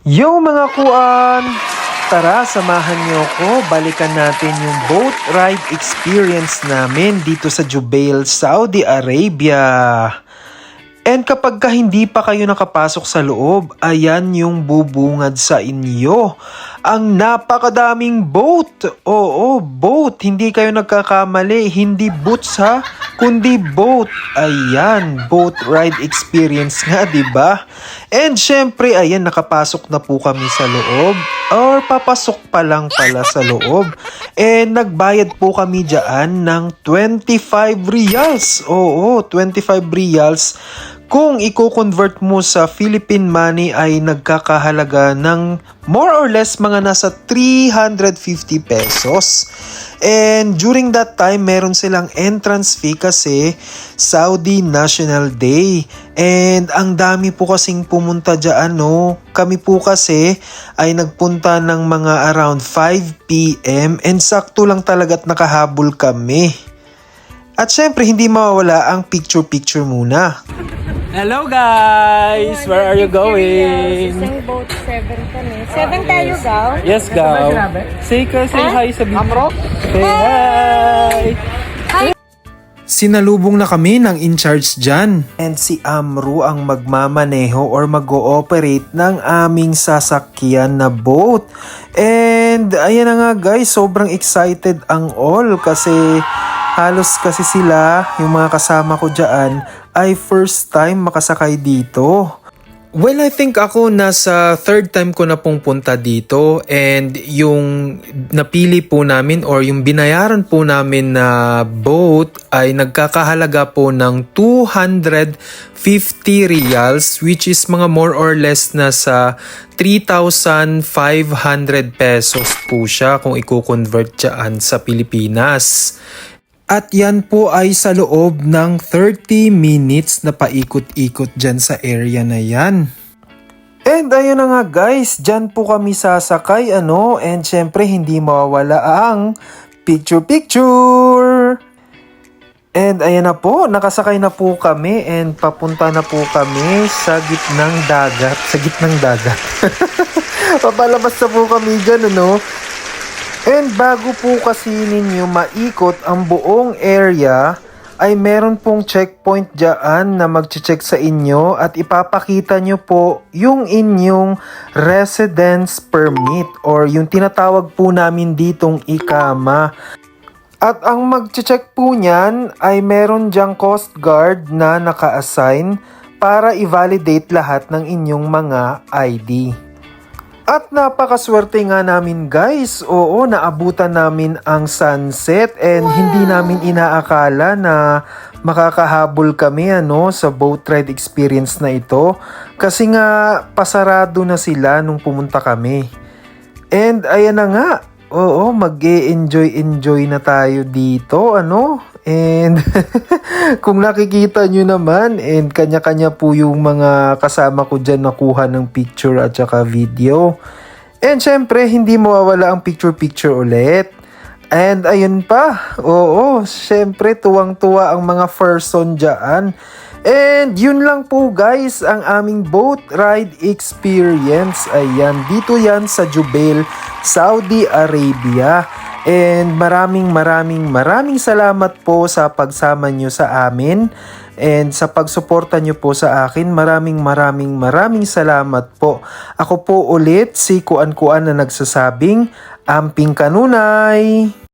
Yo mga kuan! Tara, samahan niyo ko. Balikan natin yung boat ride experience namin dito sa Jubail, Saudi Arabia. And kapag hindi pa kayo nakapasok sa loob, ayan yung bubungad sa inyo. Ang napakadaming boat. Oo, boat. Hindi kayo nagkakamali. Hindi boats ha, kundi boat. Ayan, boat ride experience nga, 'di ba? And syempre, ayan, nakapasok na po kami sa loob. Or papasok pa lang pala sa loob. And nagbayad po kami dyan ng 25 riyals. Oo, 25 riyals. Kung i-convert mo sa Philippine money ay nagkakahalaga ng more or less mga nasa 350 pesos. And during that time, meron silang entrance fee kasi Saudi National Day. And ang dami po kasing pumunta dyan, no? Kami po kasi ay nagpunta ng mga around 5 p.m. and sakto lang talaga't nakahabol kami. At syempre, hindi mawawala ang picture-picture muna. Hello guys! Where are you going? Isang boat, 7 kami. 7 tayo, Gaw? Yes, Gaw. Say hi sa video. Say hi! Sinalubong na kami ng in-charge dyan. And si Amru ang magmamaneho or mag-ooperate ng aming sasakyan na boat. And ayan na nga guys, sobrang excited ang all kasi halos kasi sila, yung mga kasama ko dyan, ay first time makasakay dito. Well, I think ako nasa third time ko na pong punta dito and yung napili po namin or yung binayaran po namin na boat ay nagkakahalaga po ng 250 riyals which is mga more or less na sa 3,500 pesos po siya kung i-convert dyan sa Pilipinas. At yan po ay sa loob ng 30 minutes na paikot-ikot dyan sa area na yan. And ayun na nga guys, dyan po kami sasakay and syempre hindi mawawala ang picture-picture. And ayan na po, nakasakay na po kami and papunta na po kami sa gitnang dagat. Sa gitnang dagat. Papalabas na po kami dyan, And bago po kasi ninyo maikot ang buong area, ay meron pong checkpoint dyan na mag-check sa inyo at ipapakita nyo po yung inyong residence permit or yung tinatawag po namin ditong ikama. At ang mag-check po niyan ay meron dyang Coast Guard na naka-assign para i-validate lahat ng inyong mga ID. At napakaswerte nga namin guys, oo, naabutan namin ang sunset and hindi namin inaakala na makakahabol kami sa boat ride experience na ito. Kasi nga pasarado na sila nung pumunta kami. And ayan na nga, oo, mag-e-enjoy na tayo dito, And kung nakikita nyo naman, and kanya-kanya po yung mga kasama ko dyan nakuha ng picture at saka video. And syempre, hindi mawawala ang picture-picture ulit. And ayun pa, oo, syempre tuwang-tuwa ang mga person dyan. And yun lang po guys, ang aming boat ride experience. Ayan, dito yan sa Jubail, Saudi Arabia. And maraming salamat po sa pagsama nyo sa amin and sa pagsuporta nyo po sa akin. Maraming salamat po. Ako po ulit si Kuan na nagsasabing, Amping Kanunay!